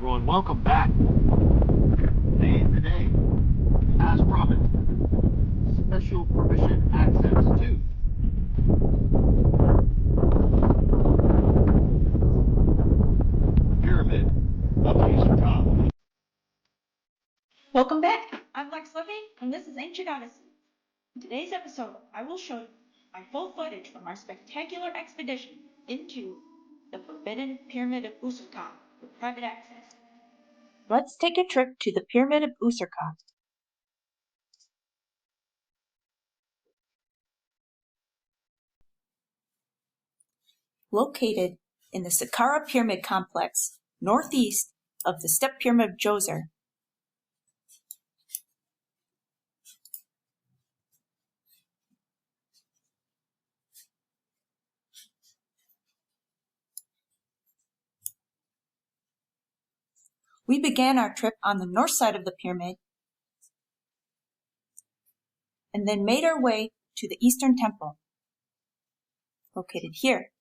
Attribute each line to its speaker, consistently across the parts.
Speaker 1: everyone, welcome back. Today, as promised, special permission access to Pyramid of Userkaf.
Speaker 2: Welcome back. I'm Lex Living, and this is Ancient Odyssey. In today's episode, I will show you my full footage from our spectacular expedition into the Forbidden Pyramid of Userkaf with private access. Let's take a trip to the Pyramid of Userkaf. Located in the Saqqara Pyramid Complex, northeast of the Step Pyramid of Djoser, we began our trip on the north side of the pyramid and then made our way to the Eastern Temple, located here.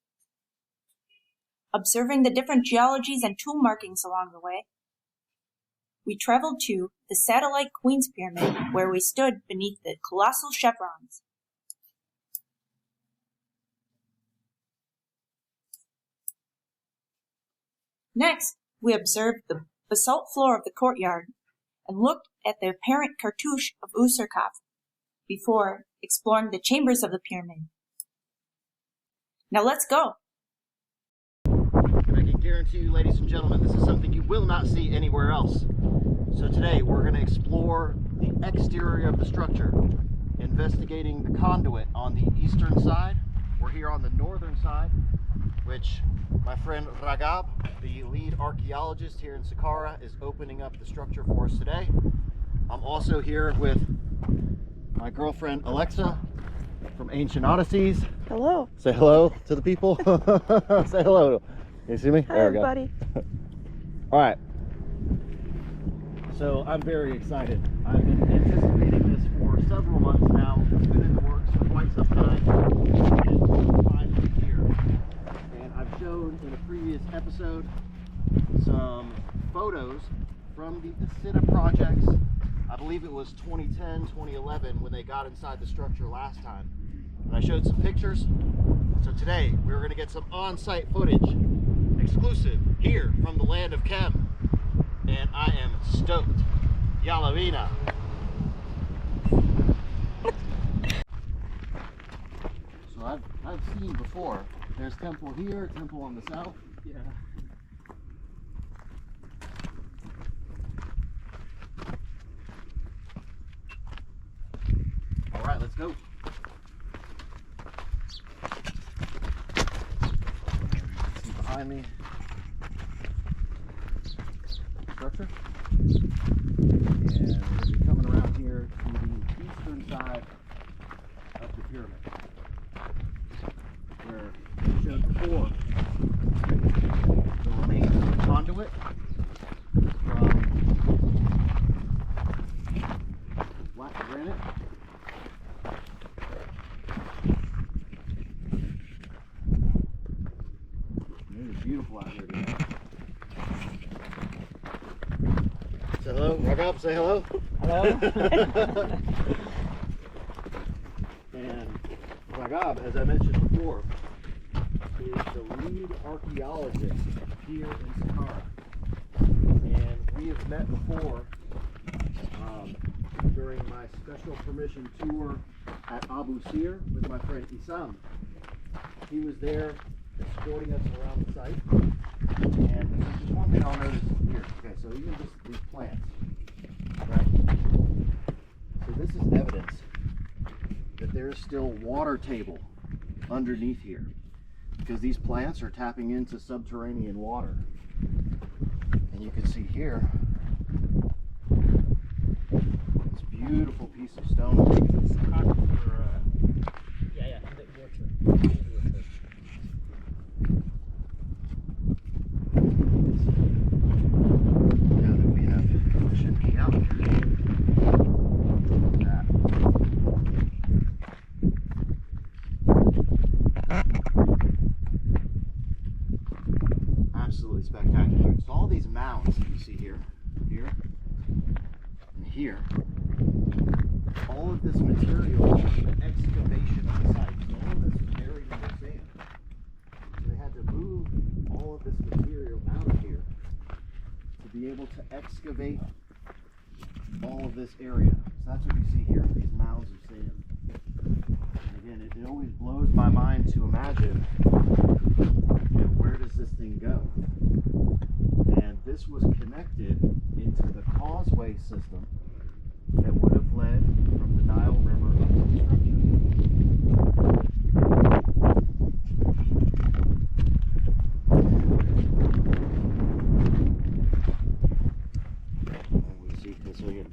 Speaker 2: Observing the different geologies and tomb markings along the way, we traveled to the satellite Queen's Pyramid, where we stood beneath the colossal chevrons. Next, we observed the basalt floor of the courtyard and looked at the apparent cartouche of Userkaf before exploring the chambers of the pyramid. Now let's go!
Speaker 1: And I can guarantee you, ladies and gentlemen, this is something you will not see anywhere else. So today we're going to explore the exterior of the structure, investigating the conduit on the eastern side. We're here on the northern side, which my friend Ragab, the lead archaeologist here in Saqqara, is opening up the structure for us today. I'm also here with my girlfriend Alexa from Ancient Odysseys.
Speaker 3: Hello.
Speaker 1: Say hello to the people. Say hello. Can you see me?
Speaker 3: Hi,
Speaker 1: there
Speaker 3: everybody.
Speaker 1: All right. So I'm very excited. I've been anticipating this for several months now. It's been in the works for quite some time. And finally here. And I've shown in a previous episode some photos from the Asita projects. I believe it was 2010, 2011 when they got inside the structure last time. And I showed some pictures. So today we're going to get some on-site footage, exclusive here from the land of Chem. And I am stoked. Yalavina. So I've seen before. There's temple here, temple on the south. Yeah. All right, let's go. See behind me. Structure. And we're going to be coming around here to the eastern side of the pyramid, where we showed before the remains of the conduit from black granite. It is beautiful out here today. Say hello, Ragab, say hello.
Speaker 3: Hello.
Speaker 1: And Ragab, as I mentioned before, is the lead archaeologist here in Saqqara. And we have met before during my special permission tour at Abu Sir with my friend Isam. He was there escorting us around the site. And there's just one thing I'll notice here. Okay, so even just these plants, right? So this is evidence that there's still water table underneath here, because these plants are tapping into subterranean water. And you can see here this beautiful piece of stone. Absolutely spectacular. So all these mounds that you see here, and here, all of this material is from the excavation of the site. So all of this is buried in the sand. So they had to move all of this material out of here to be able to excavate all of this area. So that's what you see here, these mounds of sand. And again, it always blows my mind to imagine, where does this thing go? And this was connected into the causeway system that would have led from the Nile River up to the structure. And we see, so you get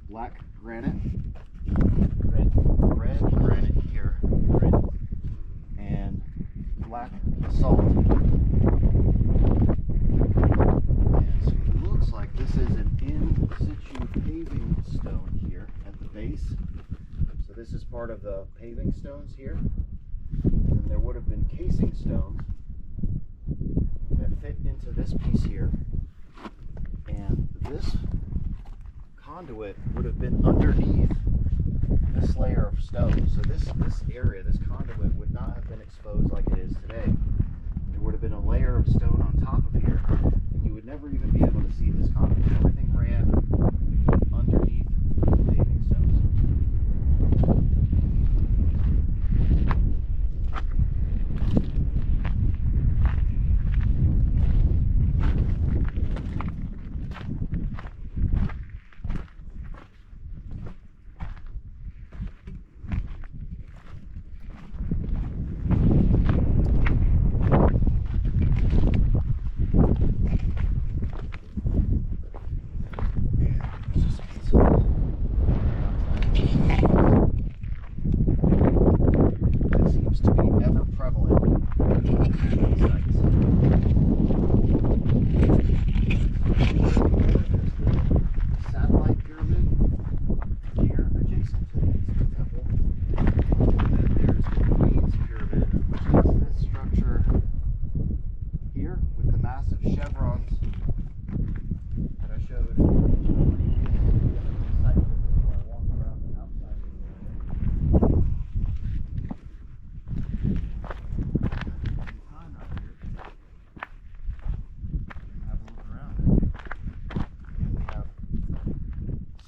Speaker 1: black granite, red granite here, and black basalt. And so it looks like this is an in situ paving stone here at the base. So this is part of the paving stones here. And there would have been casing stones that fit into this piece here. And this conduit would have been underneath this layer of stone. So this area, this conduit, would not have been exposed like it is today. There would have been a layer of stone on top of here, and you would never even be able to see this conduit. Everything ran underneath the paving stones.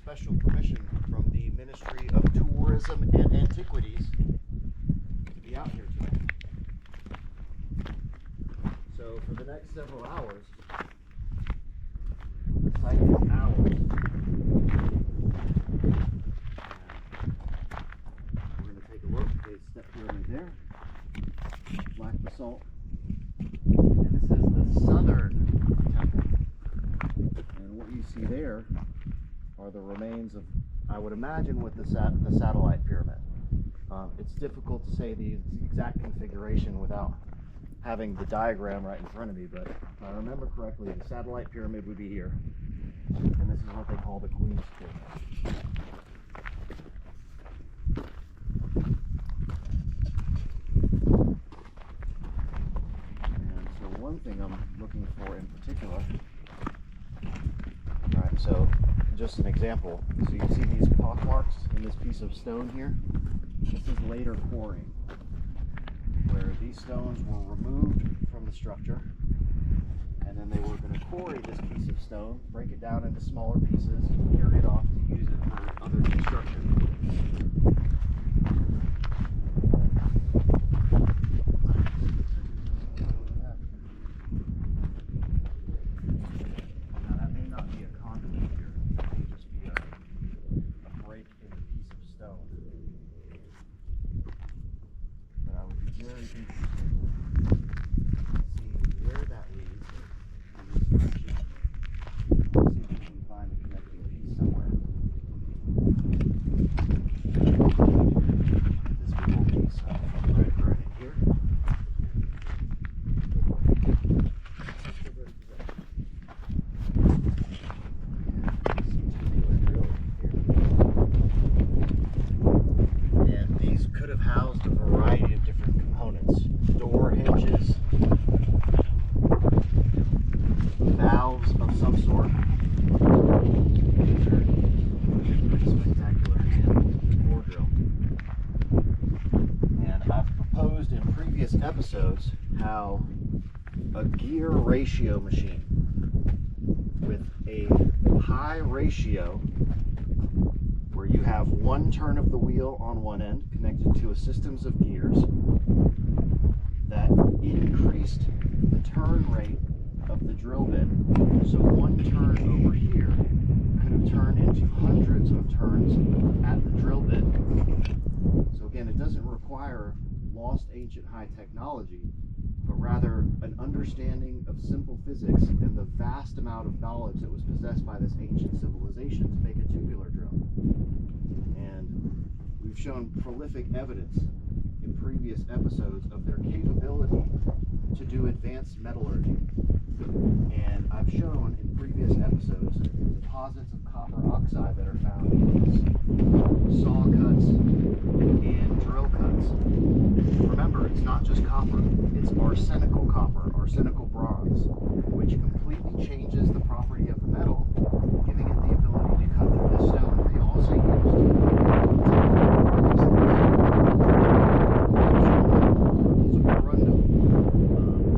Speaker 1: Special permission from the Ministry of Tourism and Antiquities to be out here today. So for the next several hours, the site is ours. We're going to take a look. There's a step pyramid there, black basalt, and this is the southern temple. And what you see there are the remains of, I would imagine, with the satellite pyramid. It's difficult to say the exact configuration without having the diagram right in front of me, but if I remember correctly, the satellite pyramid would be here, and this is what they call the Queen's Pyramid. And so one thing I'm looking for in particular, right, so just an example. So you see these pock marks in this piece of stone here? This is later quarrying, where these stones were removed from the structure, and then they were going to quarry this piece of stone, break it down into smaller pieces, carry it off to use it for other construction. episodes how a gear ratio machine with a high ratio where you have one turn of the wheel on one end connected to a systems of gears that increased the turn rate of the drill bit. So one turn over here could have turned into hundreds of turns at the drill bit. So again, it doesn't require lost ancient high technology, but rather an understanding of simple physics and the vast amount of knowledge that was possessed by this ancient civilization to make a tubular drill. And we've shown prolific evidence in previous episodes of their capability to do advanced metallurgy. And I've shown in previous episodes deposits of copper oxide that are found in saw cuts and drill cuts. Remember, it's not just copper, it's arsenical copper, arsenical bronze, which completely changes the property of the metal, giving it the ability to cut through the stone. They also used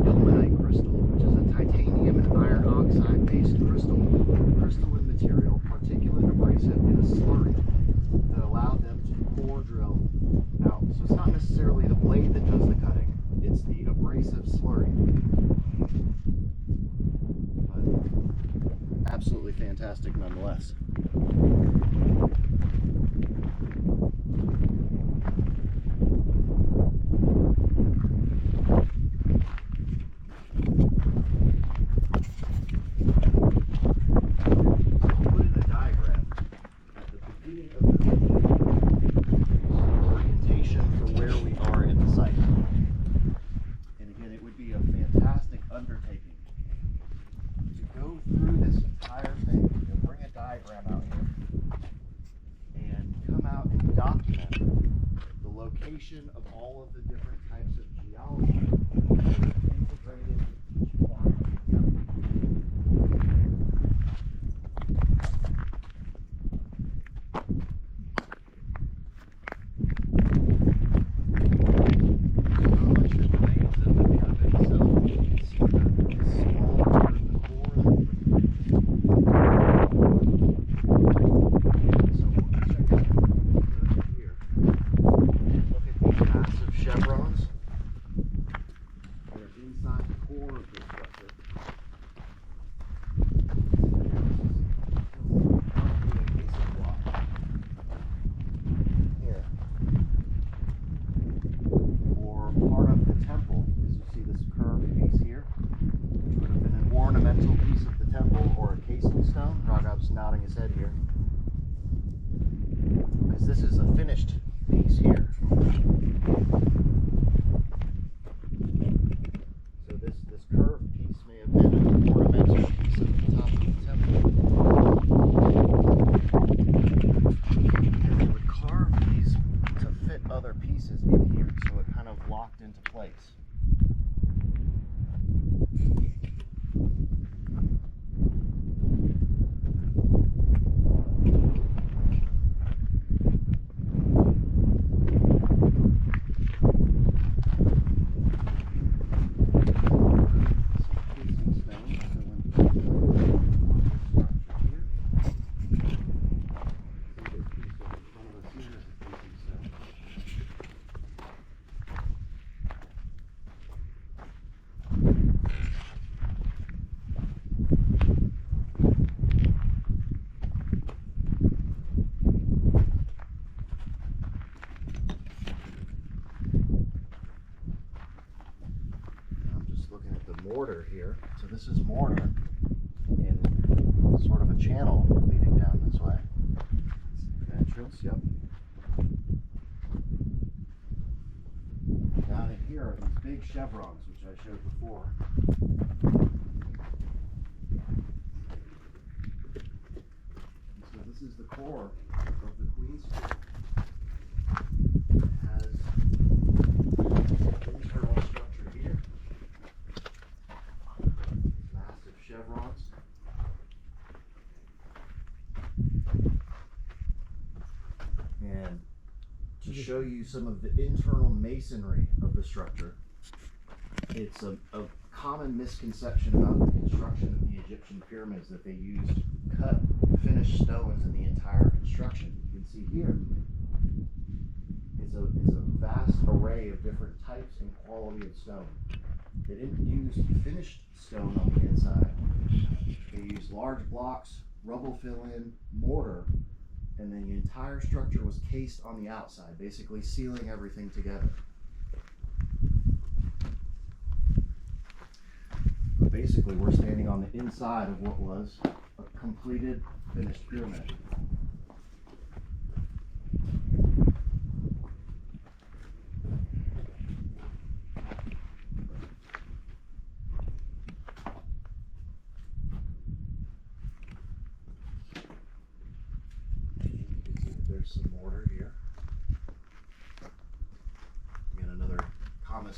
Speaker 1: ilmenite crystal, which is a titanium and iron oxide based crystalline material, particulate abrasive in a slurry that allowed them to core drill out. So it's not necessarily the blade that does the cutting, it's the abrasive slurry. But absolutely fantastic nonetheless. Of all of the different types of geology that are integrated in each part of the pyramid. So much that remains of the pyramid itself. You can see the small part of the core. So we'll check out the pyramid here. Look at these massive chevrons. They're inside the core of the structure. Here. Or part of the temple, as you see this curved piece here, which would have been an ornamental piece of the temple or a casing stone. Raghav's nodding his head here. Because this is a finished piece here. So this curved piece may have been an ornamental piece at the top of the temple. And they would carve these to fit other pieces in here, so it kind of locked into place. Mortar here. So this is mortar in sort of a channel leading down this way. Entrance, yep. Down in here are these big chevrons, which I showed before. And so this is the core of the Queen's Sphere. It has internal structure here. Chevrons. And to show you some of the internal masonry of the structure, It's a common misconception about the construction of the Egyptian pyramids that they used cut finished stones in the entire construction. You can see here, it's a vast array of different types and quality of stone. They didn't use finished stone on the inside. They used large blocks, rubble fill-in, mortar, and then the entire structure was cased on the outside, basically sealing everything together. But basically, we're standing on the inside of what was a completed, finished pyramid. There's some mortar here. Again, another common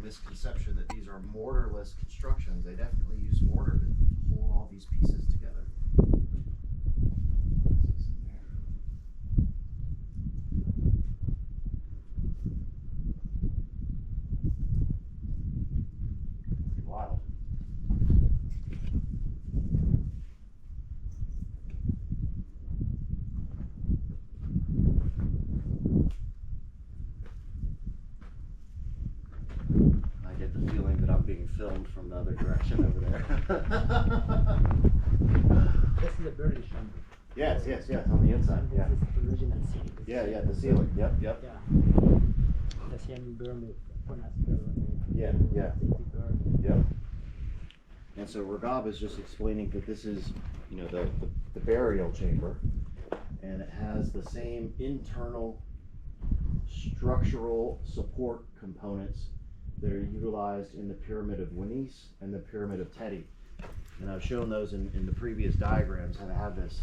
Speaker 1: misconception that these are mortarless constructions. They definitely use mortar to hold all these pieces together. Wild. Being filmed from the other direction over there.
Speaker 3: This is the burial chamber.
Speaker 1: Yes, on the inside.
Speaker 3: This
Speaker 1: Yeah.
Speaker 3: is the original ceiling.
Speaker 1: Yeah, the ceiling. Yep.
Speaker 3: Yeah. The same pyramid,
Speaker 1: Yeah.
Speaker 3: pyramid.
Speaker 1: Yep. And so Ragab is just explaining that this is, the burial chamber, and it has the same internal structural support components that are utilized in the Pyramid of Winis and the Pyramid of Teti. And I've shown those in the previous diagrams, how to have this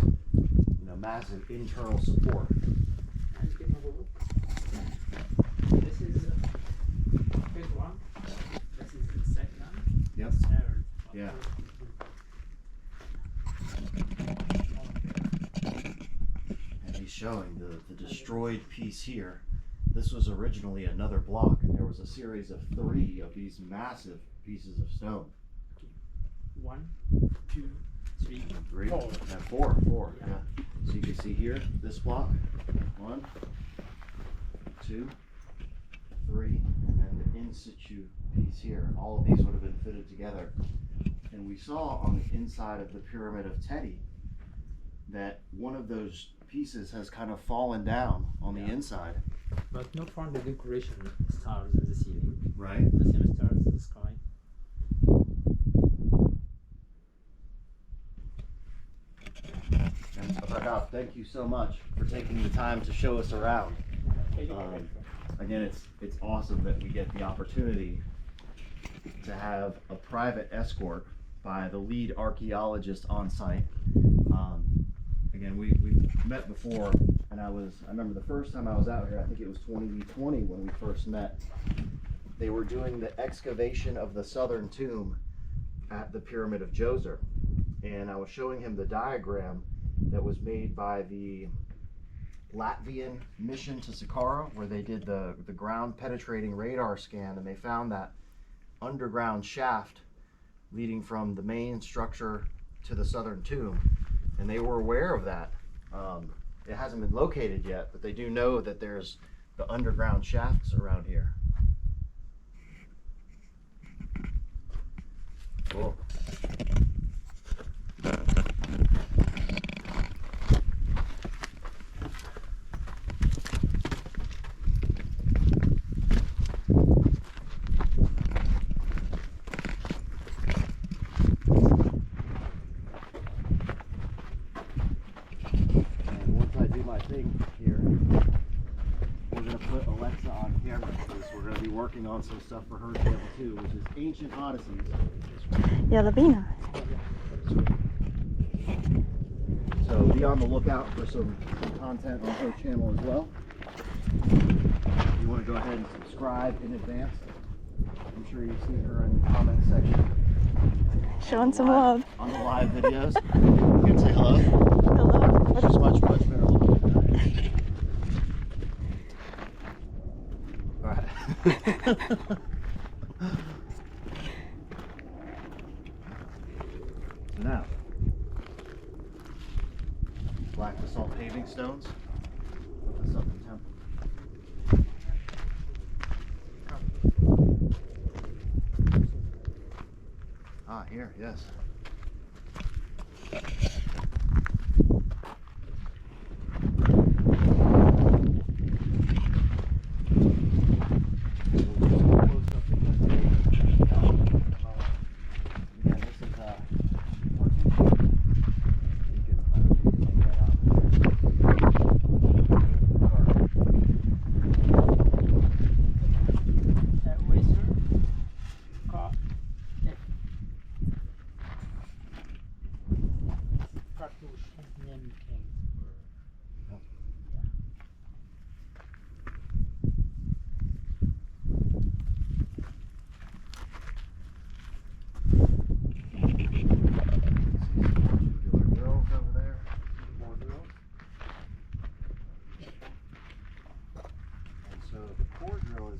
Speaker 1: massive internal support.
Speaker 3: This is big one. This is the second.
Speaker 1: Yep.
Speaker 3: Third.
Speaker 1: Yeah. And he's showing the destroyed piece here. This was originally another block, and there was a series of 3 of these massive pieces of stone.
Speaker 3: 1, 2, 3,
Speaker 1: 3
Speaker 3: 4.
Speaker 1: and 4.
Speaker 3: Yeah.
Speaker 1: Yeah. So you can see here, this block, 1, 2, 3, and then the in situ piece here. All of these would have been fitted together. And we saw on the inside of the Pyramid of Teti that one of those pieces has kind of fallen down on the inside.
Speaker 3: But not from the decoration stars in the ceiling.
Speaker 1: Right.
Speaker 3: The same stars in the sky.
Speaker 1: And Ragab, thank you so much for taking the time to show us around. Again, it's awesome that we get the opportunity to have a private escort by the lead archaeologist on site. Again, we've met before, and I remember the first time I was out here, I think it was 2020 when we first met. They were doing the excavation of the southern tomb at the Pyramid of Djoser, and I was showing him the diagram that was made by the Latvian mission to Saqqara, where they did the ground penetrating radar scan, and they found that underground shaft leading from the main structure to the southern tomb, and they were aware of that. It hasn't been located yet, but they do know that there's the underground shafts around here. Cool. On some stuff for her channel too, which is Ancient Odysseys.
Speaker 4: Labina.
Speaker 1: So be on the lookout for some content on her channel as well. If you want to go ahead and subscribe in advance, I'm sure you've seen her in the comment section.
Speaker 4: Showing some love.
Speaker 1: On the live videos. You can say hello.
Speaker 4: Hello.
Speaker 1: She's much better looking than I am. All right. stones. Look this up in temple. Ah, here, yes.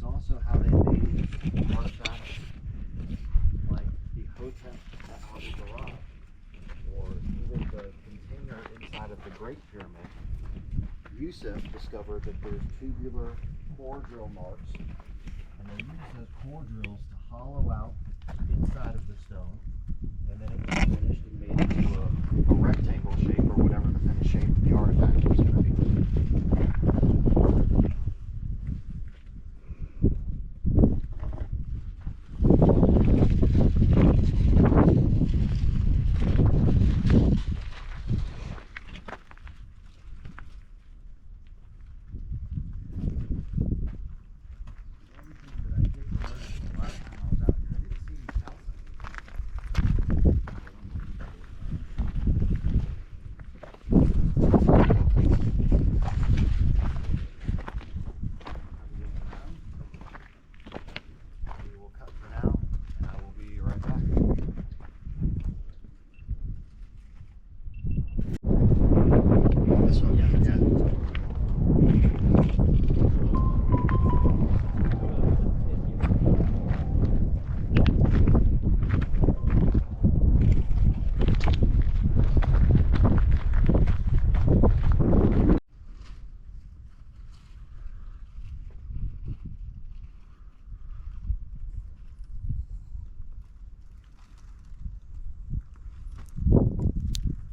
Speaker 1: Also how they made artifacts like the Hotep at Abu Ghraib, or even the container inside of the Great Pyramid. Yusuf discovered that there's tubular core drill marks, and they use those core drills to hollow out inside of the stone, and then it was finished and made into a rectangle shape, or whatever the finished shape of the artifact was going to be.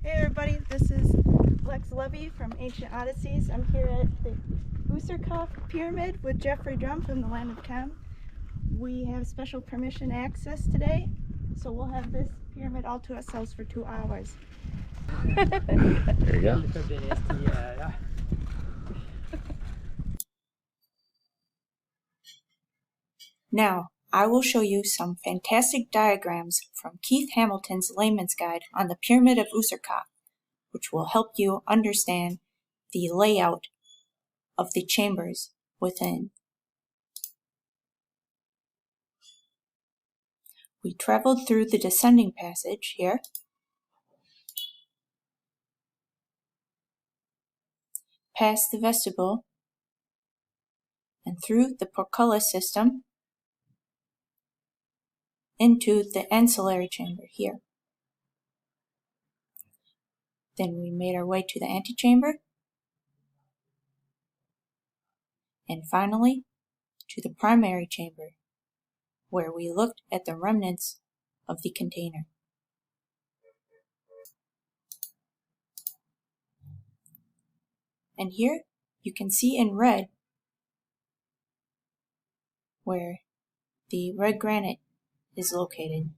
Speaker 4: Hey everybody, this is Lex Levy from Ancient Odysseys. I'm here at the Userkaf pyramid with Geoffrey from the land of Chem. We have special permission access today, so we'll have this pyramid all to ourselves for 2 hours.
Speaker 1: There you go.
Speaker 2: Now, I will show you some fantastic diagrams from Keith Hamilton's Layman's Guide on the Pyramid of Userkaf, which will help you understand the layout of the chambers within. We traveled through the descending passage here, past the vestibule, and through the portcullis system, into the ancillary chamber here. Then we made our way to the antechamber, and finally to the primary chamber, where we looked at the remnants of the container. And here you can see in red where the red granite is located.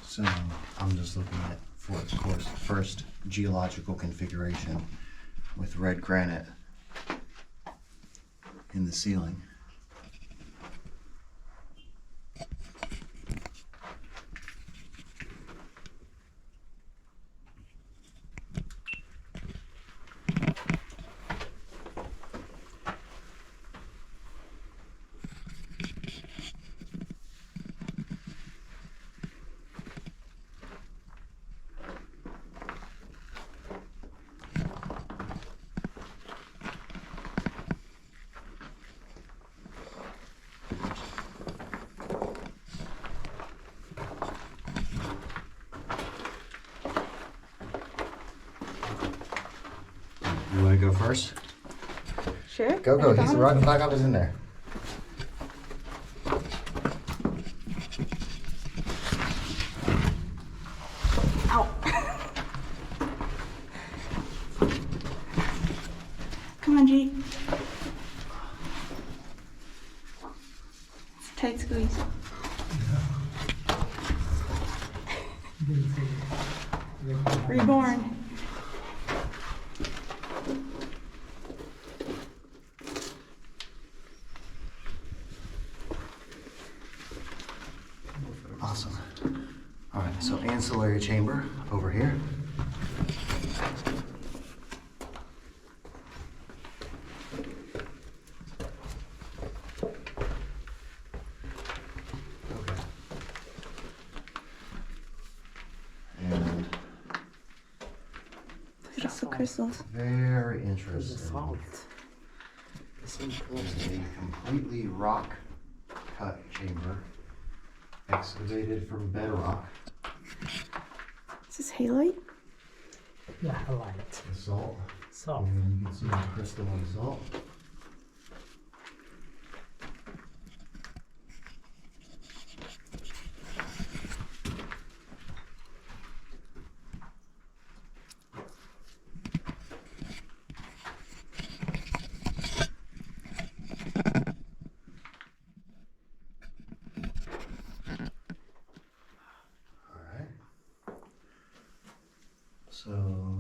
Speaker 1: So I'm just looking at, for its course, first geological configuration with red granite in the ceiling. me to go first?
Speaker 4: Sure.
Speaker 1: Go. He's the rock up is in there.
Speaker 4: Ow. Come on, G. It's a tight squeeze. Reborn.
Speaker 1: Awesome. All right, so ancillary chamber over here. Okay. And
Speaker 4: Beautiful crystals.
Speaker 1: very
Speaker 3: There's a
Speaker 1: interesting.
Speaker 3: salt.
Speaker 1: This is a completely rock cut chamber excavated from bedrock.
Speaker 4: Is this halite?
Speaker 3: Yeah, I like it.
Speaker 1: The salt.
Speaker 3: Salt.
Speaker 1: And you can see the crystalline salt. So,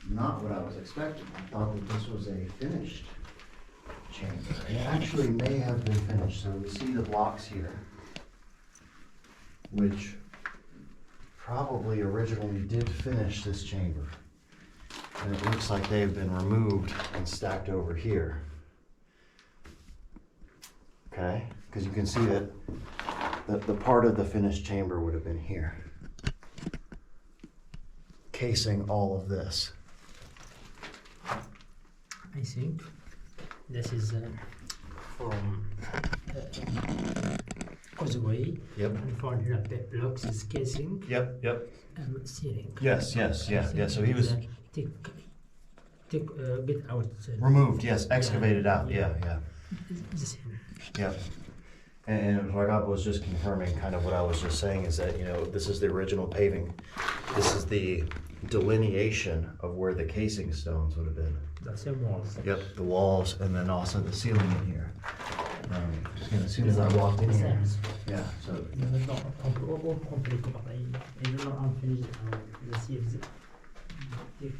Speaker 1: not what I was expecting. I thought that this was a finished chamber. It actually may have been finished. So we see the blocks here, which probably originally did finish this chamber. And it looks like they've been removed and stacked over here. Okay? Because you can see that the part of the finished chamber would have been here, casing all of this.
Speaker 3: I think this is from causeway.
Speaker 1: Yep.
Speaker 3: And for the blocks is casing
Speaker 1: Yep.
Speaker 3: and ceiling.
Speaker 1: Yes. So he was
Speaker 3: Take get out.
Speaker 1: removed. Yes, excavated out. Yeah.
Speaker 3: The same.
Speaker 1: Yep. And Ragab was just confirming kind of what I was just saying is that, you know, this is the original paving. This is the delineation of where the casing stones would have been.
Speaker 3: The same walls.
Speaker 1: Yep, the walls and then also the ceiling in here. As soon as I walked in here. Yeah, so.
Speaker 3: Non, complet comme pareil. Et non, unfinished. Let's see if the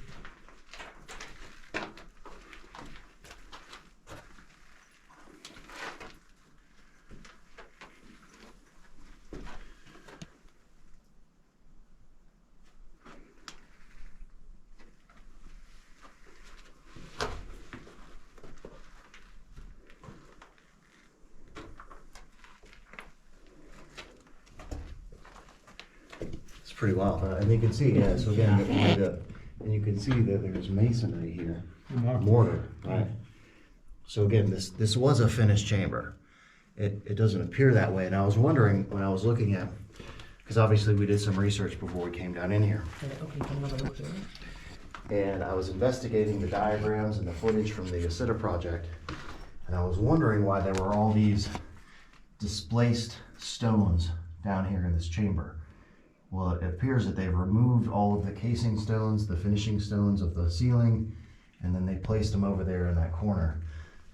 Speaker 1: It's pretty wild, huh? And you can see, yeah, so again, and you can see that there's masonry here. Mortar, right? So again, this was a finished chamber. It doesn't appear that way, and I was wondering when I was looking at, because obviously we did some research before we came down in here,
Speaker 3: okay, can you have a look there?
Speaker 1: and I was investigating the diagrams and the footage from the Asita project, and I was wondering why there were all these displaced stones down here in this chamber. Well, it appears that they've removed all of the casing stones, the finishing stones of the ceiling, and then they placed them over there in that corner.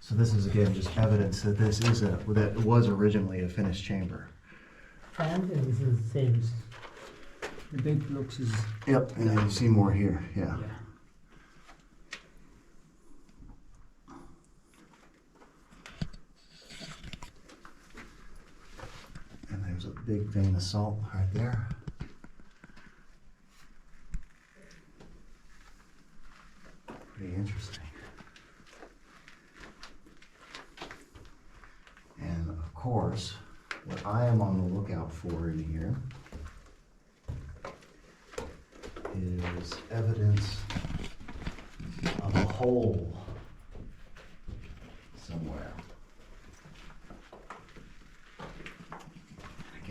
Speaker 1: So this is again just evidence that this is that it was originally a finished chamber.
Speaker 3: And this is the same. The big blocks is
Speaker 1: Yep, and then you see more here, yeah. And there's a big vein of salt right there. Pretty interesting. And of course, what I am on the lookout for in here is evidence of a hole somewhere.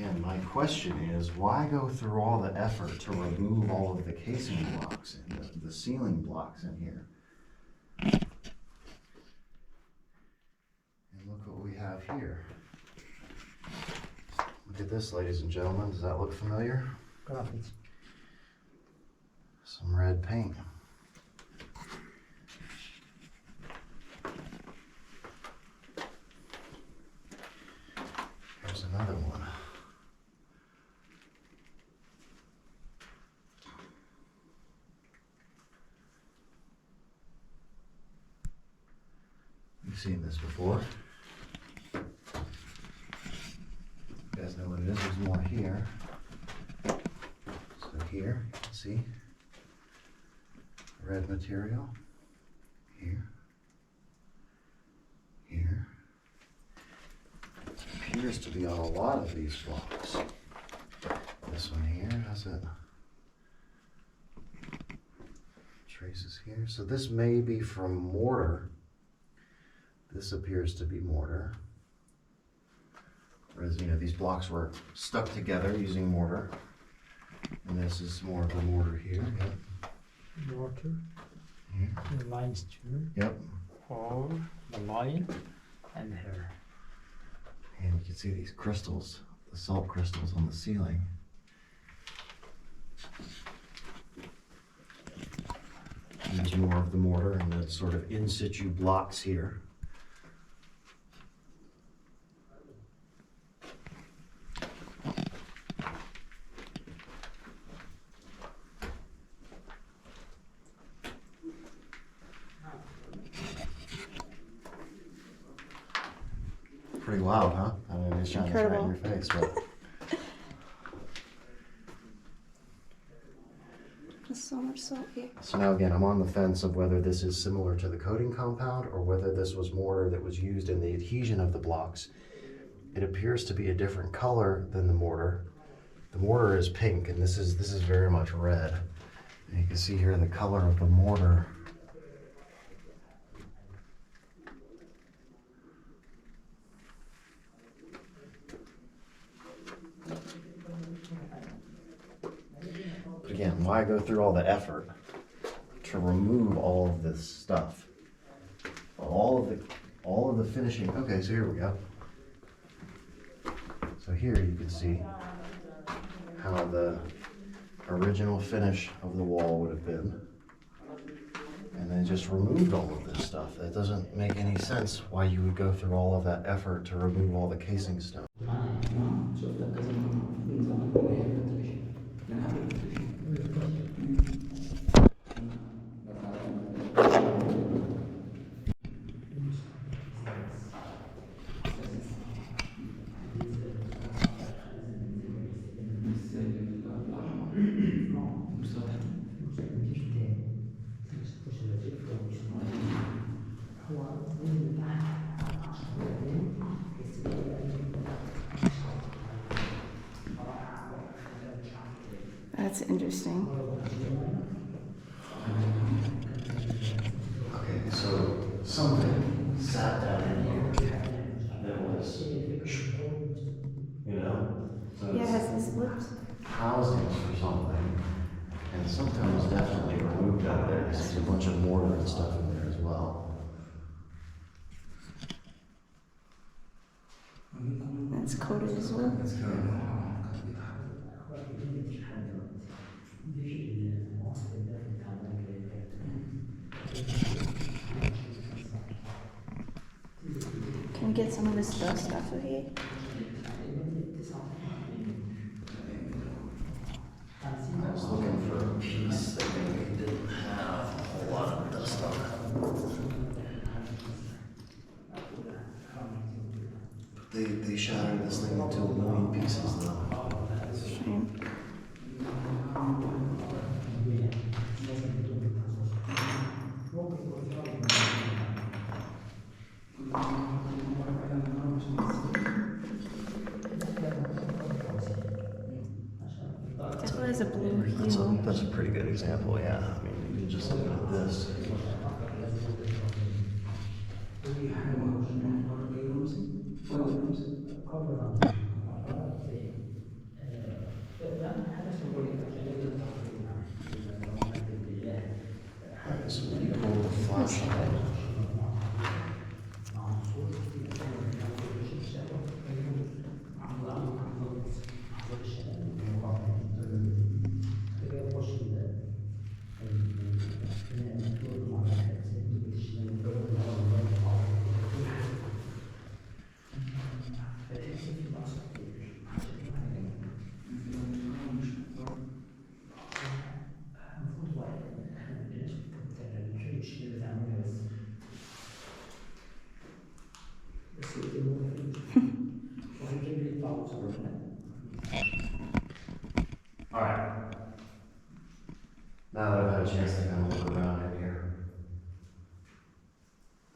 Speaker 1: Again, my question is, why go through all the effort to remove all of the casing blocks and the ceiling blocks in here? And look what we have here. Look at this, ladies and gentlemen. Does that look familiar?
Speaker 3: Graphics.
Speaker 1: Some red paint. Here's another one. You've seen this before. You guys know what it is. There's more here. So here, you can see red material. Here. Here. It appears to be on a lot of these blocks. This one here has it. Traces here. So this may be from mortar. This appears to be mortar. Whereas, you know, these blocks were stuck together using mortar. And this is more of the mortar here. Yep.
Speaker 3: Mortar.
Speaker 1: Here.
Speaker 3: The lines too.
Speaker 1: Yep.
Speaker 3: Or the line and here.
Speaker 1: And you can see these crystals, the salt crystals on the ceiling. There's more of the mortar and the sort of in situ blocks here. Pretty loud, huh? I mean, it's shining right in your face, but
Speaker 4: There's so much salt here.
Speaker 1: so now again, I'm on the fence of whether this is similar to the coating compound or whether this was mortar that was used in the adhesion of the blocks. It appears to be a different color than the mortar. The mortar is pink, and this is very much red. And you can see here the color of the mortar. But again, why go through all the effort to remove all of this stuff? All of the finishing. Okay, so here we go. So here you can see how the original finish of the wall would have been. And then just removed all of this stuff. That doesn't make any sense why you would go through all of that effort to remove all the casing stone.
Speaker 4: That's interesting.
Speaker 1: Okay, so something sat down in here that was, you know? So
Speaker 4: Yeah, it
Speaker 1: it's
Speaker 4: has these lips.
Speaker 1: housings for something, and something was definitely removed out of there. There's a bunch of mortar and stuff in there as well.
Speaker 4: That's coated as well.
Speaker 1: That's kind of
Speaker 4: Can we get some of this dust off of here?
Speaker 1: I was looking for a piece that maybe didn't have a whole lot of dust on it. They shattered this thing into 1 million pieces though.
Speaker 4: Shame. Definitely has a blue hue.
Speaker 1: That's a pretty good example, yeah. I mean, you just look at this.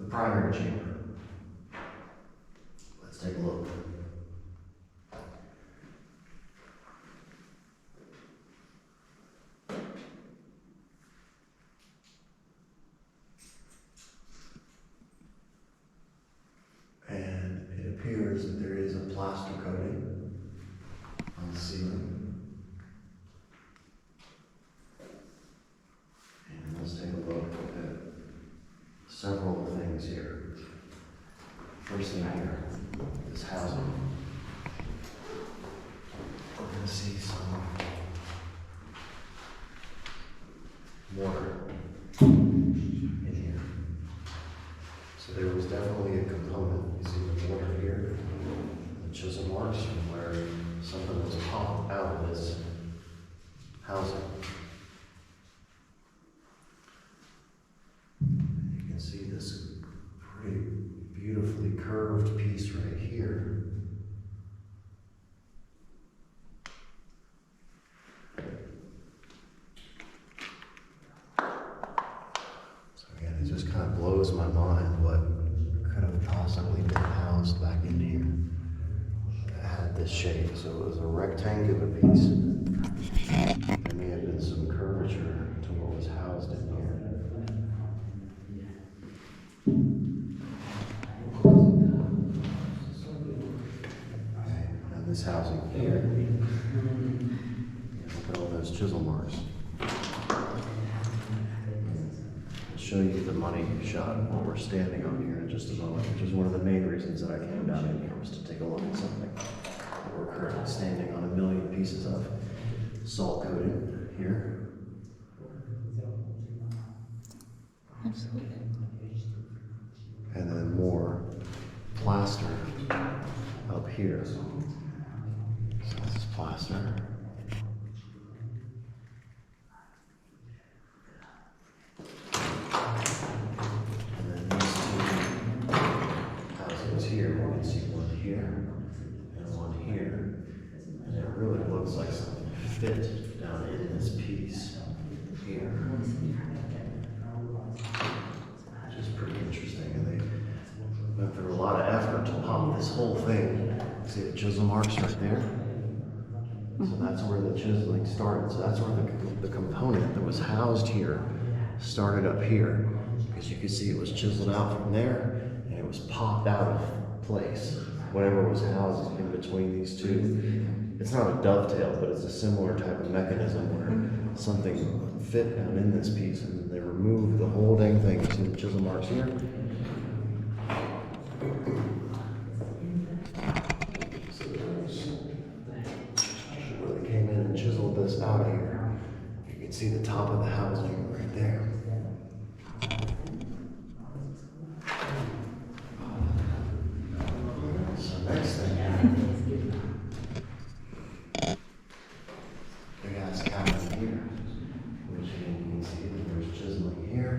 Speaker 1: the primary chamber. Let's take a look. And it appears that there is a plaster coating on the ceiling. And let's take a look at several things here. First thing here, this housing. We're going to see some water in here. So there was definitely a component. You see the water here, the chisel marks from where something was popped out of this housing. And you can see this pretty beautifully curved piece right here. So again, it just kind of blows my mind what could have possibly been housed back in here that had this shape. So it was a rectangular piece. There may have been some curvature to what was housed in here. Okay, and this housing here, look at all those chisel marks. I'll show you the money shot while we're standing on here in just a moment, which is one of the main reasons that I came down in here, was to take a look at something that we're currently standing on 1 million pieces of salt coating here.
Speaker 2: Absolutely.
Speaker 1: And then more plaster up here. So this is plaster. And then these two housings here, you can see one here and one here. And it really looks like something fit down in this piece here. Which is pretty interesting. And they went through a lot of effort to pop this whole thing. See the chisel marks right there? So that's where the chiseling started. So that's where the component that was housed here started up here. Because you could see it was chiseled out from there and it was popped out of place. Whatever was housed in between these two. It's not a dovetail, but it's a similar type of mechanism where something fit down in this piece and they removed the whole dang thing. You see the chisel marks here? So where they came in and chiseled this out of here. You can see the top of the housing right there. So next thing, big ass cabin here, which you can see that there's chiseling here.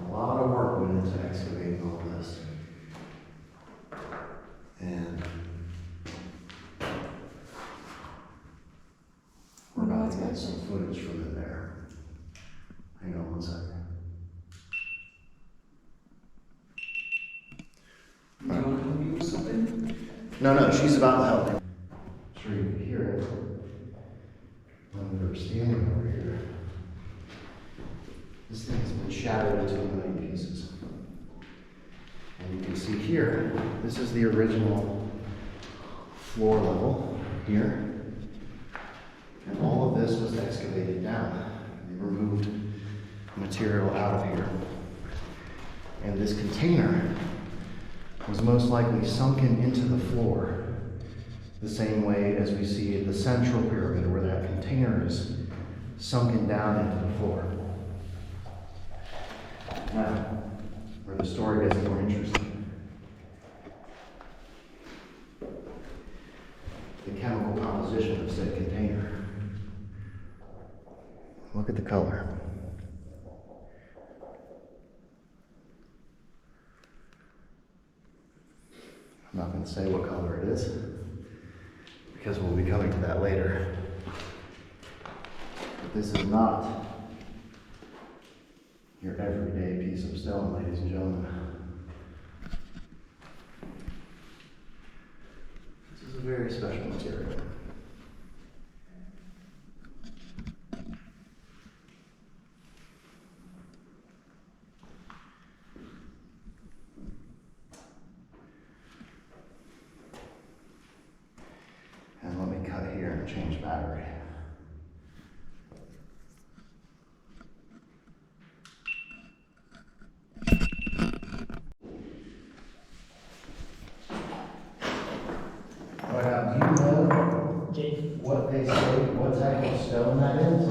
Speaker 1: A lot of work went into excavating all this. And we're about to get some footage from in there. Hang on 1 second.
Speaker 3: Do you want to help me with something?
Speaker 1: No, she's about to help me. I'm sure you can hear it when we were standing over here. This thing has been shattered into 1 million pieces. And you can see here, this is the original floor level here. And all of this was excavated down. They removed material out of here. And this container was most likely sunken into the floor, the same way as we see at the central pyramid, where that container is sunken down into the floor. Now, where the story gets more interesting, the chemical composition of said container. Look at the color. I'm not going to say what color it is, because we'll be coming to that later. But this is not your everyday piece of stone, ladies and gentlemen. special material. And let me cut here and change battery. Do you know
Speaker 3: Jay,
Speaker 1: what they say, what type of stone that is?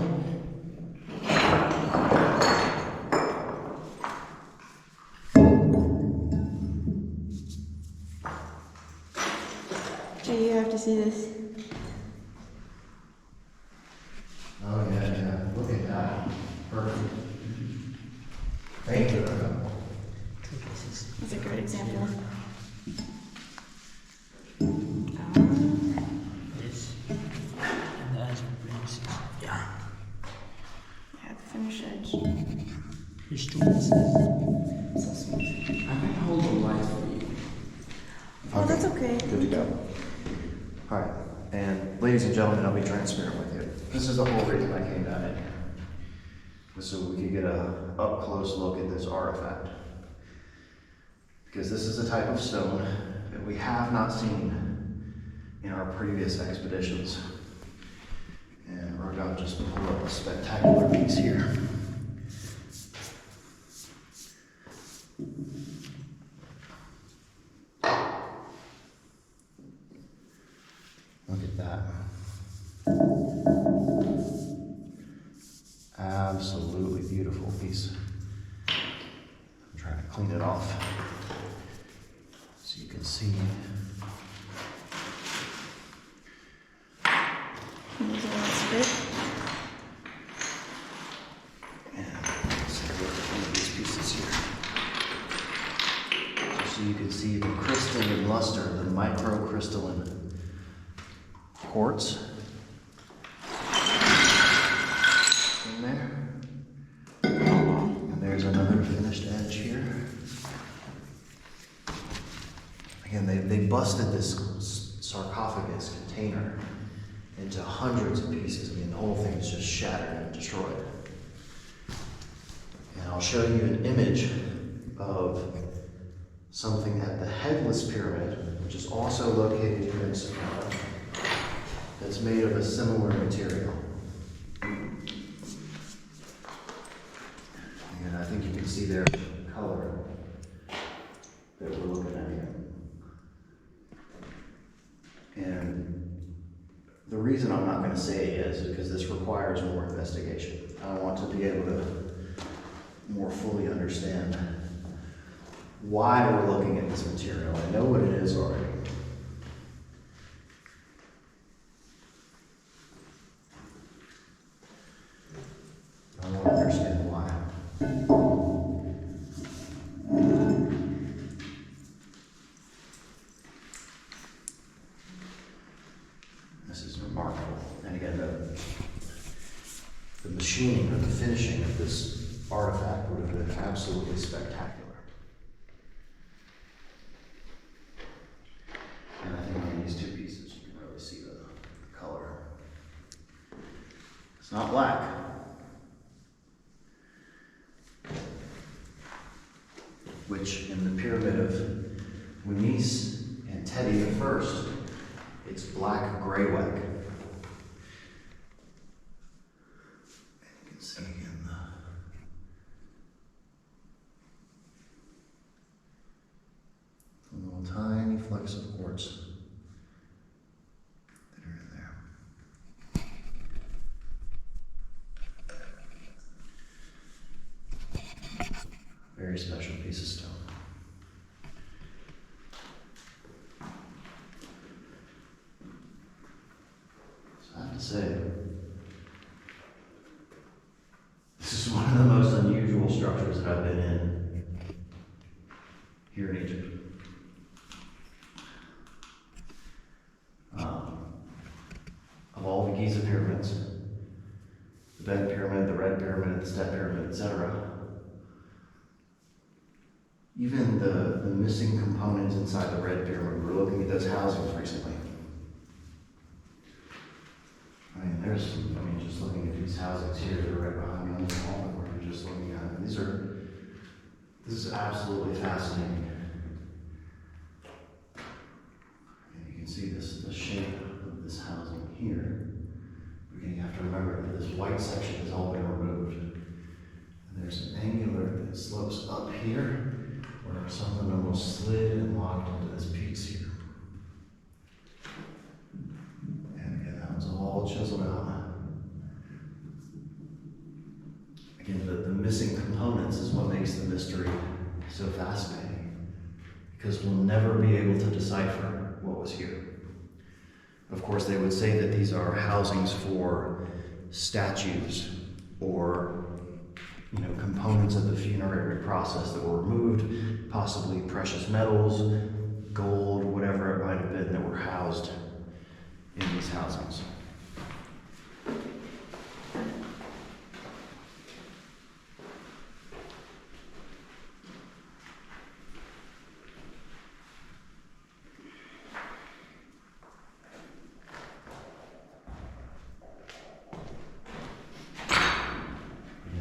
Speaker 4: Jay, you have to see this.
Speaker 1: Oh yeah, look at that. Perfect. Thank you.
Speaker 3: two pieces.
Speaker 4: That's a great example.
Speaker 3: This and the other pieces. Yeah.
Speaker 4: Yeah, the finish edge.
Speaker 3: There's two pieces.
Speaker 4: So smooth.
Speaker 5: I might hold the light for you.
Speaker 4: Oh, that's okay.
Speaker 1: Good to go. All right, and ladies and gentlemen, I'll be transparent with you. This is the whole reason I came down in here. Was so we could get a up close look at this artifact. Because this is a type of stone that we have not seen in our previous expeditions. And Rogot just pulled up a spectacular piece here. Look at that. Absolutely beautiful piece. I'm trying to clean it off so you can see.
Speaker 4: There's a little spit.
Speaker 1: And let's take a look at one of these pieces here. So you can see the crystalline luster, the microcrystalline quartz in there. And there's another finished edge here. Again, they busted this sarcophagus container into hundreds of pieces. I mean, the whole thing is just shattered and destroyed. And I'll show you an image of something at the headless pyramid, which is also located here in Sonora, that's made of a similar material. And I think you can see there the color that we're looking at here. And the reason I'm not going to say it is because this requires more investigation. I want to be able to more fully understand why we're looking at this material. I know what it is already. I want to understand why. This is remarkable. And again, the machining or the finishing of this artifact would have been absolutely spectacular. And I think on these two pieces you can really see the color. It's not black. Which in the pyramid of Muniz and Teddy I, it's black grey-white. And you can see again the little tiny flecks of quartz that are in there. Very special piece of stone. So I have to say, this is one of the most unusual structures that I've been in here in Egypt. Of all the Giza pyramids, the Bed Pyramid, the Red Pyramid, the Step Pyramid, etc., even the missing components inside the Red Pyramid, we were looking at those housings recently. Just looking at these housings here, they're right behind me on the wall that we're just looking at. This is absolutely fascinating. And you can see the shape of this housing here. Again, you have to remember that this white section has all been removed. And there's an angular that slopes up here, where something almost slid and locked into this piece here. And again, that was all chiseled out. Again, the missing components is what makes the mystery so fascinating, because we'll never be able to decipher what was here. Of course, they would say that these are housings for statues or components of the funerary process that were removed, possibly precious metals, gold, whatever it might have been, that were housed in these housings.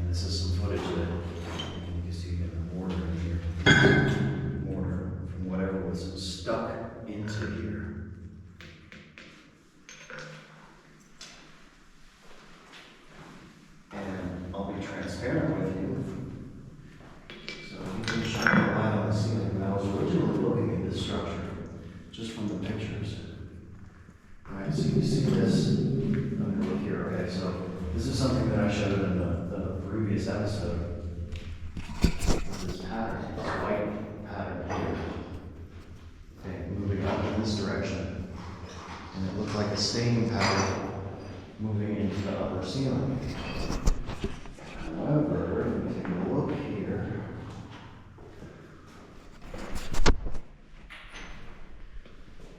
Speaker 1: This is some footage that you can see in the mortar here. Mortar from whatever was stuck into here. And I'll be transparent with you. So you can shine the light on the ceiling. When I was originally looking at this structure, just from the pictures. Right, so you see this. I'm going to look here. Okay, so this is something that I showed in the previous episode. This pattern, this white pattern here. Okay, moving up in this direction. And it looked like a staining pattern moving into the upper ceiling. However, if we take a look here,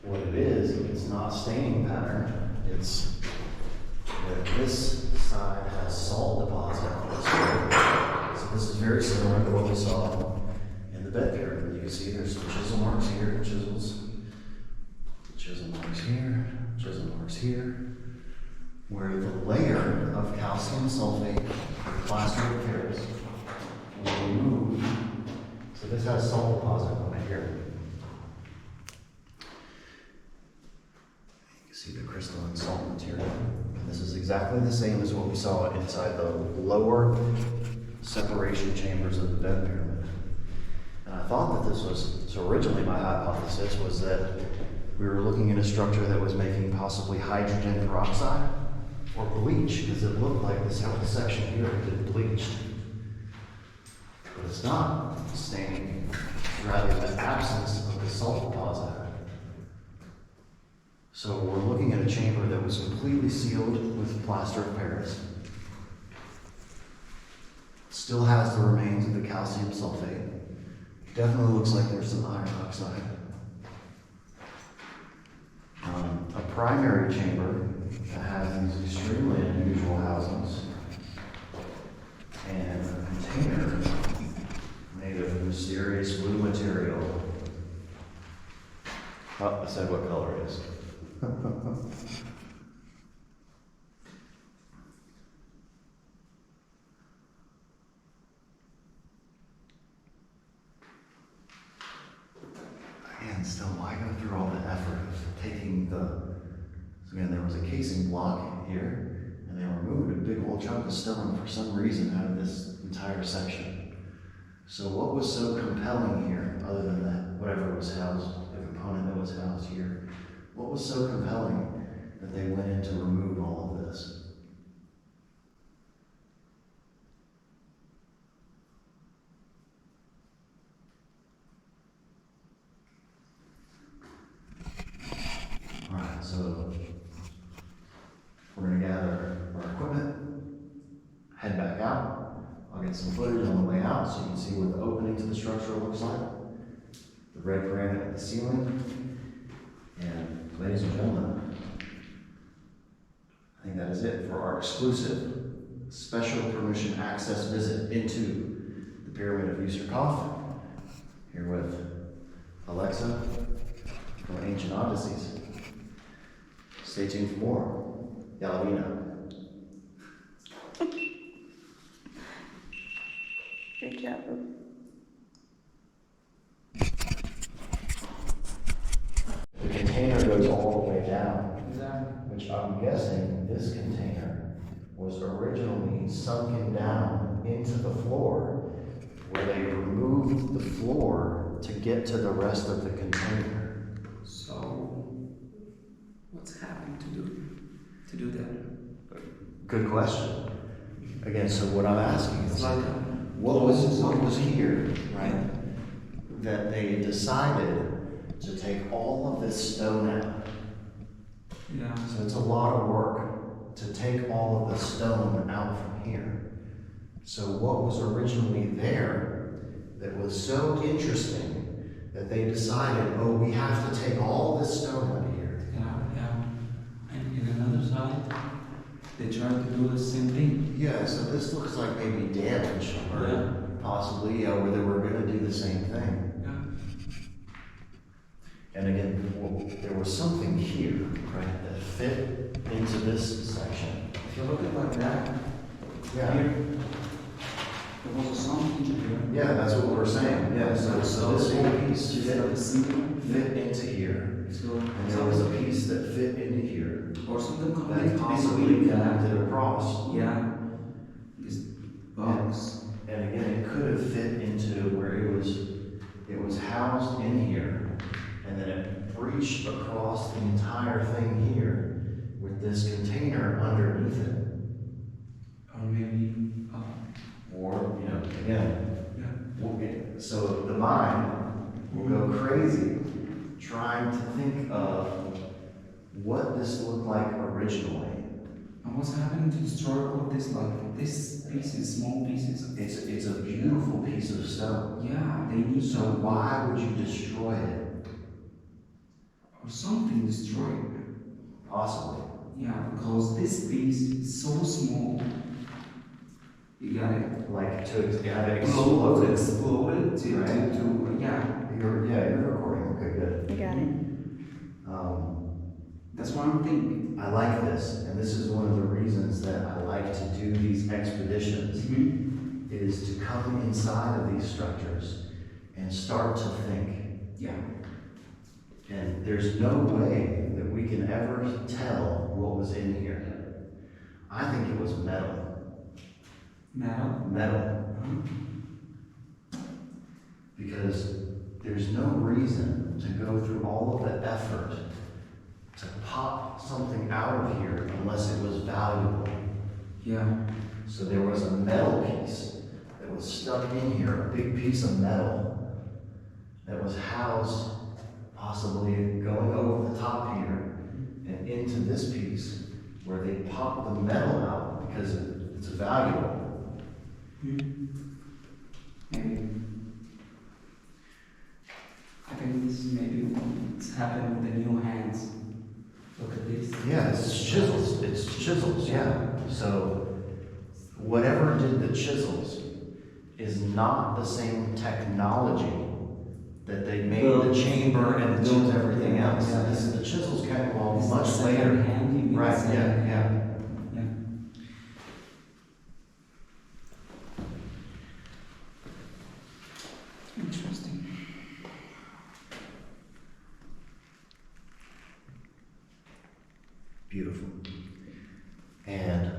Speaker 1: what it is, it's not a staining pattern, it's that this side has salt deposit. So this is very similar to what we saw in the bed pyramid. You can see there's some chisel marks here, chisel marks here, chisel marks here, where the layer of calcium sulfate, plaster of Paris, was removed. So this has salt deposit on it here. You can see the crystalline salt material. This is exactly the same as what we saw inside the lower separation chambers of the bed pyramid. And I thought that this was, so originally my hypothesis was that we were looking at a structure that was making possibly hydrogen peroxide or bleach, because it looked like this whole section here had been bleached. But it's not staining, rather the absence of the salt deposit. So we're looking at a chamber that was completely sealed with plaster of Paris. Still has the remains of the calcium sulfate. Definitely looks like there's some iron oxide. A primary chamber that has these extremely unusual housings. And a container made of mysterious blue material. Oh, I said what color it is. And still, why go through all the effort of taking so again, there was a casing block here, and they removed a big old chunk of stone for some reason out of this entire section. So what was so compelling here, other than that, whatever was housed, the component that was housed here, what was so compelling that they went in to remove all of this? Alright, so we're going to gather our equipment, head back out. I'll get some footage on the way out so you can see what the opening to the structure looks like. The red granite at the ceiling. And ladies and gentlemen, I think that is it for our exclusive special permission access visit into the Pyramid of Userkaf. Here with Alexa from Ancient Odysseys. Stay tuned for more. Yalavina.
Speaker 4: Great job.
Speaker 1: The container goes all the way down,
Speaker 5: Exactly.
Speaker 1: which I'm guessing this container was originally sunken down into the floor, where they removed the floor to get to the rest of the container.
Speaker 5: So, what's happening to do that?
Speaker 1: Good question. Again, so what I'm asking
Speaker 5: It's
Speaker 1: is,
Speaker 5: like
Speaker 1: what was here, right? That they decided to take all of this stone out.
Speaker 5: yeah.
Speaker 1: So it's a lot of work to take all of the stone out from here. So what was originally there that was so interesting that they decided, oh, we have to take all this stone out of here.
Speaker 5: Yeah. And in another side, they try to do the same thing.
Speaker 1: Yeah, so this looks like maybe damage, or
Speaker 5: Yeah.
Speaker 1: possibly, where they were going to do the same thing.
Speaker 5: Yeah.
Speaker 1: And again, well, there was something here, right, that fit into this section.
Speaker 5: If you look at like that,
Speaker 1: Yeah.
Speaker 5: here, there was a something here.
Speaker 1: Yeah, that's what we're saying. Yeah, so this whole piece
Speaker 5: Is that the symbol?
Speaker 1: fit into here.
Speaker 5: So,
Speaker 1: And there was a piece that fit into here
Speaker 5: or something
Speaker 1: that
Speaker 5: connected
Speaker 1: possibly
Speaker 5: with that.
Speaker 1: connected across.
Speaker 5: Yeah. This box.
Speaker 1: And again, it could have fit into where it was housed in here, and then it breached across the entire thing here with this container underneath it.
Speaker 5: Or maybe,
Speaker 1: Or, again,
Speaker 5: yeah.
Speaker 1: so the mind will go crazy trying to think of what this looked like originally.
Speaker 5: And what's happening to destroy all of this? Like, this pieces, small pieces.
Speaker 1: It's a beautiful piece of stone.
Speaker 5: Yeah, they need
Speaker 1: So
Speaker 5: some,
Speaker 1: why would you destroy it?
Speaker 5: or something destroyed.
Speaker 1: Possibly.
Speaker 5: Yeah, because this piece is so small. You got it.
Speaker 1: Like to have it
Speaker 5: Explode
Speaker 1: exploded.
Speaker 5: to yeah.
Speaker 1: You're recording. Okay, good.
Speaker 4: You got it.
Speaker 5: That's what I'm thinking.
Speaker 1: I like this, and this is one of the reasons that I like to do these expeditions, is to come inside of these structures and start to think.
Speaker 5: Yeah.
Speaker 1: And there's no way that we can ever tell what was in here. I think it was metal.
Speaker 5: Metal.
Speaker 1: Metal. Because there's no reason to go through all of the effort to pop something out of here unless it was valuable.
Speaker 5: Yeah.
Speaker 1: So there was a metal piece that was stuck in here, a big piece of metal that was housed, possibly going over the top here and into this piece where they popped the metal out because it's valuable.
Speaker 5: Maybe. I think this is maybe what's happened with the new hands. Look at this.
Speaker 1: Yeah, it's chisels. It's chisels, yeah. So whatever did the chisels is not the same technology that they made the chamber and built everything else.
Speaker 5: Yeah.
Speaker 1: The chisels came along
Speaker 5: This is
Speaker 1: much
Speaker 5: the
Speaker 1: later.
Speaker 5: second hand, you mean
Speaker 1: Right,
Speaker 5: the second
Speaker 1: yeah.
Speaker 5: Yeah. Interesting.
Speaker 1: Beautiful. And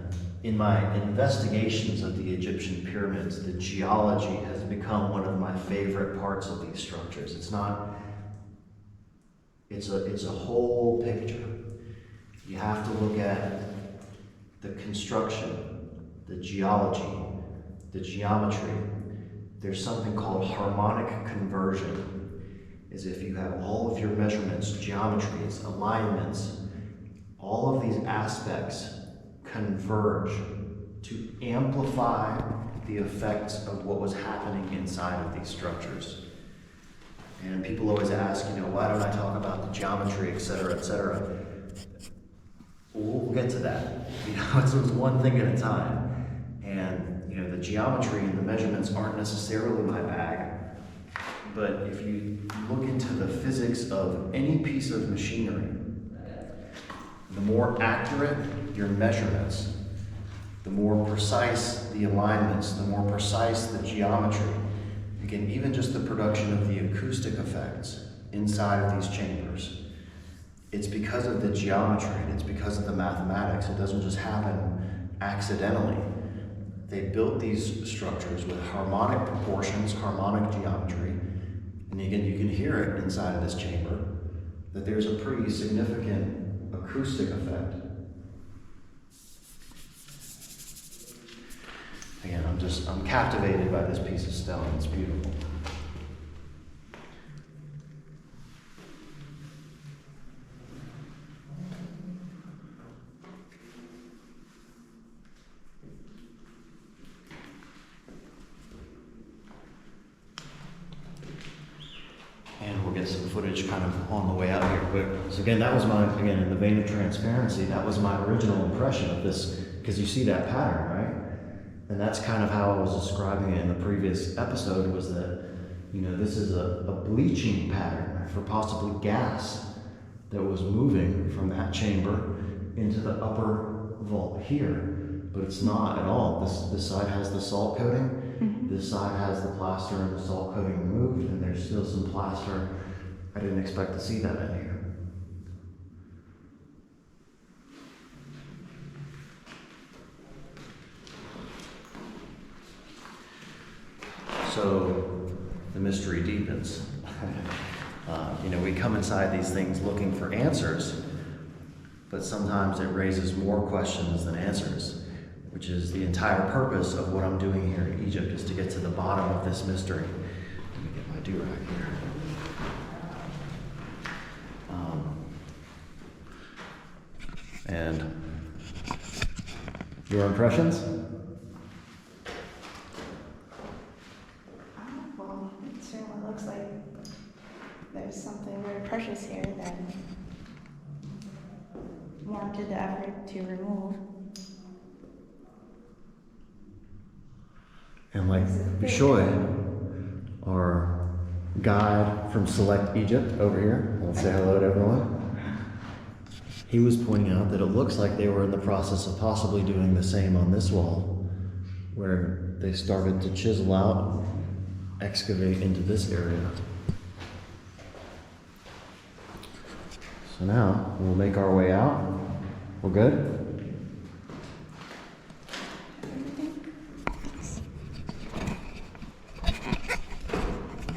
Speaker 1: in my investigations of the Egyptian pyramids, the geology has become one of my favorite parts of these structures. It's a whole picture. You have to look at the construction, the geology, the geometry. There's something called harmonic conversion, is if you have all of your measurements, geometries, alignments, all of these aspects converge to amplify the effects of what was happening inside of these structures. And people always ask, why don't I talk about the geometry, et cetera, et cetera. We'll get to that. It's one thing at a time. And, the geometry and the measurements aren't necessarily my bag. But if you look into the physics of any piece of machinery, The more accurate your measurements, the more precise the alignments, the more precise the geometry. Again, even just the production of the acoustic effects inside of these chambers. It's because of the geometry, it's because of the mathematics. It doesn't just happen accidentally. They built these structures with harmonic proportions, harmonic geometry, and again, you can hear it inside of this chamber, that there's a pretty significant acoustic effect. Again, I'm captivated by this piece of stone. It's beautiful. And we'll get some footage kind of on the way out here. But so again, that was my, again, in the vein of transparency, that was my original impression of this, because you see that pattern, right? And that's kind of how I was describing it in the previous episode, was that, you know, this is a bleaching pattern for possibly gas that was moving from that chamber into the upper vault here. But it's not at all. This side has the salt coating. Mm-hmm. This side has the plaster and the salt coating removed, and there's still some plaster. I didn't expect to see that in here. So the mystery deepens. You know, we come inside these things looking for answers, but sometimes it raises more questions than answers, which is the entire purpose of what I'm doing here in Egypt, is to get to the bottom of this mystery. Let me get my do-rag here. And your impressions?
Speaker 4: Well, it certainly looks like there's something very precious here that warranted the effort to remove.
Speaker 1: And like Bishoy, our guide from Select Egypt over here, let's say hello to everyone. He was pointing out that it looks like they were in the process of possibly doing the same on this wall, where they started to chisel out, excavate into this area. So now we'll make our way out. We're good?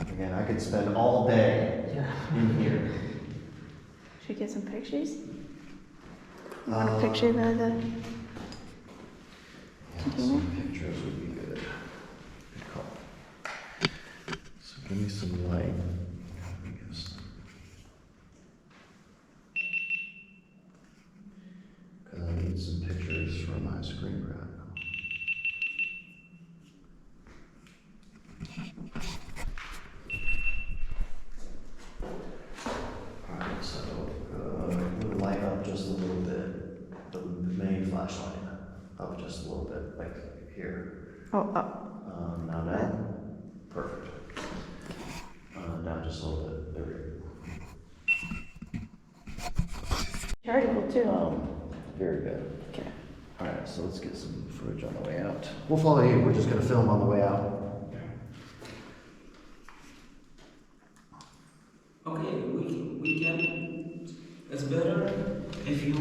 Speaker 1: Again, I could spend all day in here.
Speaker 4: Should we get some pictures? You want a picture by the
Speaker 1: Yeah,
Speaker 4: container?
Speaker 1: some pictures would be good. Good call. So give me some light. I guess. Because I need some pictures for my screen grab. Alright, so we'll light up just a little bit, the main flashlight up just a little bit, like here.
Speaker 4: Oh, up.
Speaker 1: Now. Perfect. Now just a little bit. There we go.
Speaker 4: Chargeable too.
Speaker 1: Very good.
Speaker 4: Okay.
Speaker 1: Alright, so let's get some footage on the way out. We'll follow you. We're just going to film on the way out.
Speaker 5: Okay, we can. It's better if you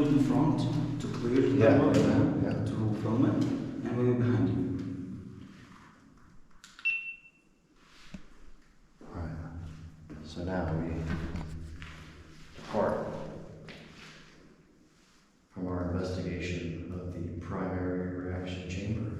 Speaker 5: in front to clear the work, to film it, and we'll be behind you.
Speaker 1: Alright, so now we depart from our investigation of the primary reaction chamber.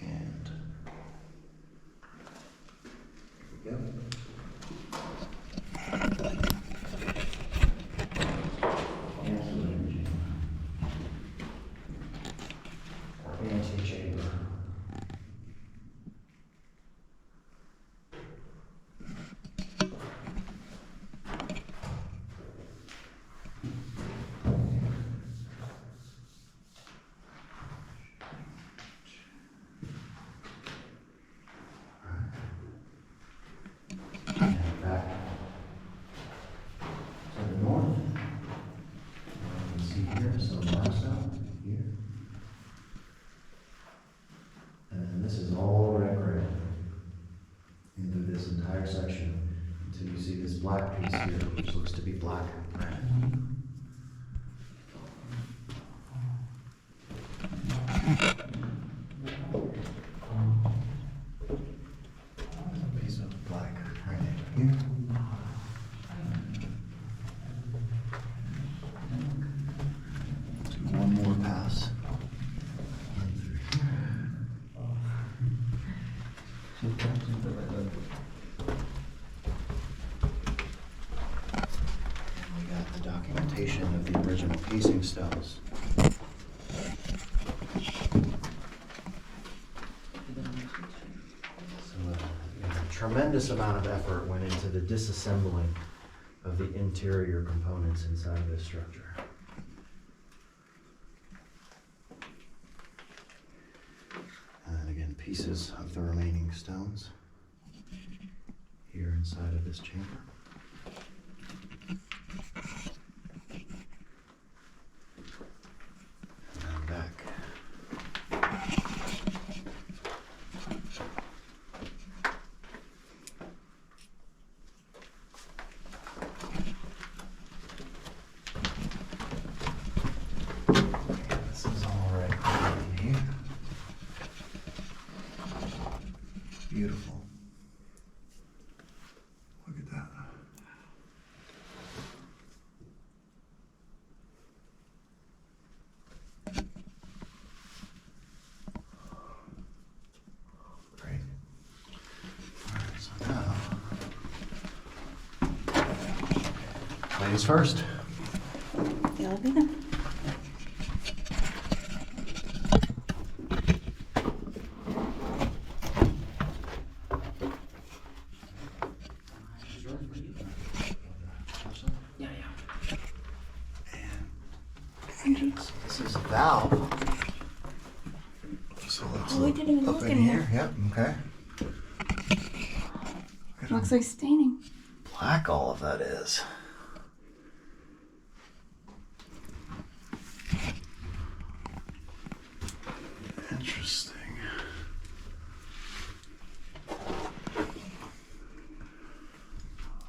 Speaker 1: And here we go. black piece here, which looks to be black granite. A piece of black granite here. Do one more pass. We got the documentation of the original casing stones. So a tremendous amount of effort went into the disassembling of the interior components inside of this structure. And again, pieces of the remaining stones here inside of this chamber. And then back. This is all right in here. Beautiful. Look at that. Great. All right, so now, ladies first.
Speaker 4: The elevator.
Speaker 1: This is a valve. So let's
Speaker 4: Oh, we didn't even
Speaker 1: up
Speaker 4: look
Speaker 1: in
Speaker 4: in
Speaker 1: here.
Speaker 4: here.
Speaker 1: Yep, okay.
Speaker 4: Looks like staining.
Speaker 1: Black all of that is. Interesting.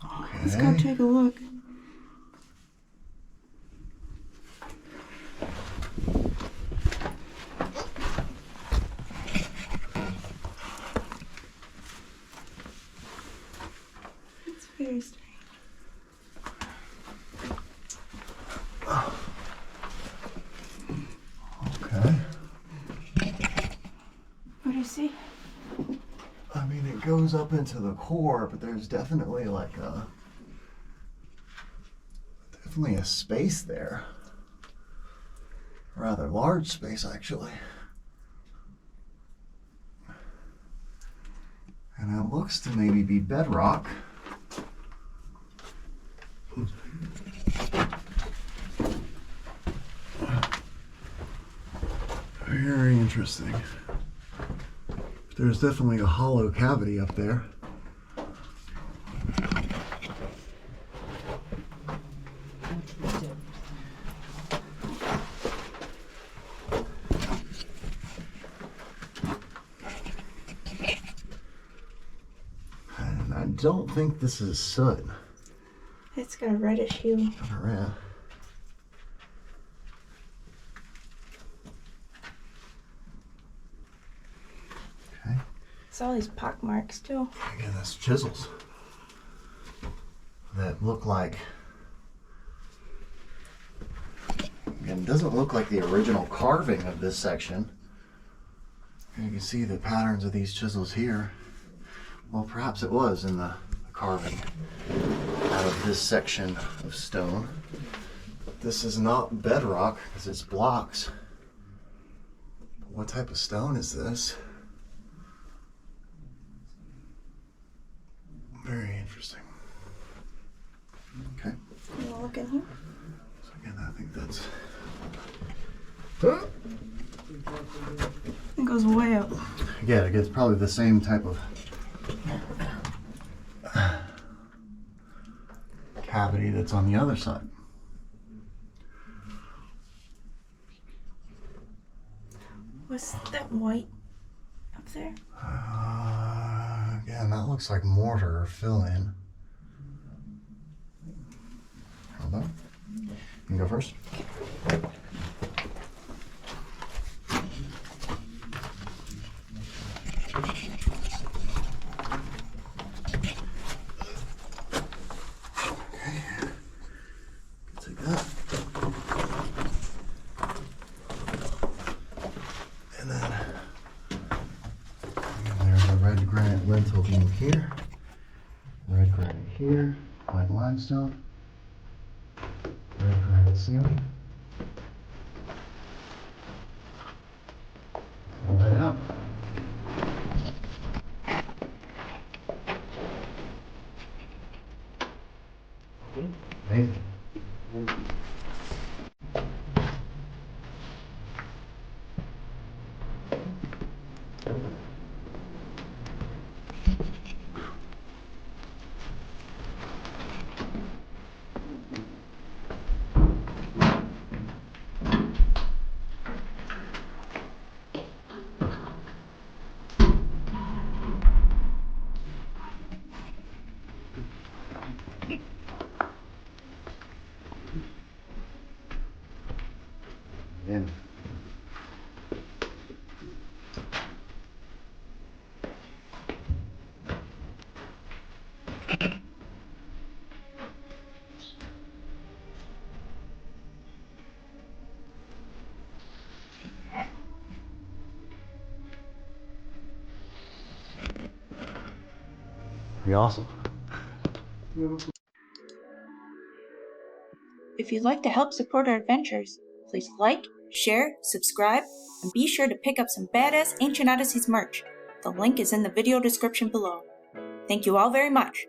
Speaker 1: Okay.
Speaker 4: Let's go take a look. It's very strange.
Speaker 1: Okay.
Speaker 4: What do you see?
Speaker 1: I mean, it goes up into the core, but there's definitely definitely a space there. A rather large space, actually. And it looks to maybe be bedrock. Very interesting. There's definitely a hollow cavity up there. And I don't think this is soot.
Speaker 4: It's got a reddish hue.
Speaker 1: Yeah. Okay.
Speaker 4: It's all these pock marks too.
Speaker 1: Again, that's chisels that look like, again, it doesn't look like the original carving of this section. You can see the patterns of these chisels here. Well, perhaps it was in the carving out of this section of stone. But this is not bedrock because it's blocks. What type of stone is this? Very interesting. Okay.
Speaker 4: You wanna look in here?
Speaker 1: So again, I think that's.
Speaker 4: It goes way up.
Speaker 1: Yeah, it's probably the same type of cavity that's on the other side.
Speaker 4: What's that white up there?
Speaker 1: Again, that looks like mortar or fill-in. You go first. Take that. And then there's a red granite lintel beam here. Red granite here. White limestone. Red granite ceiling. Fill that up. Amazing. In. Pretty awesome.
Speaker 2: If you'd like to help support our adventures, please like, share, subscribe, and be sure to pick up some badass Ancient Odysseys merch. The link is in the video description below. Thank you all very much.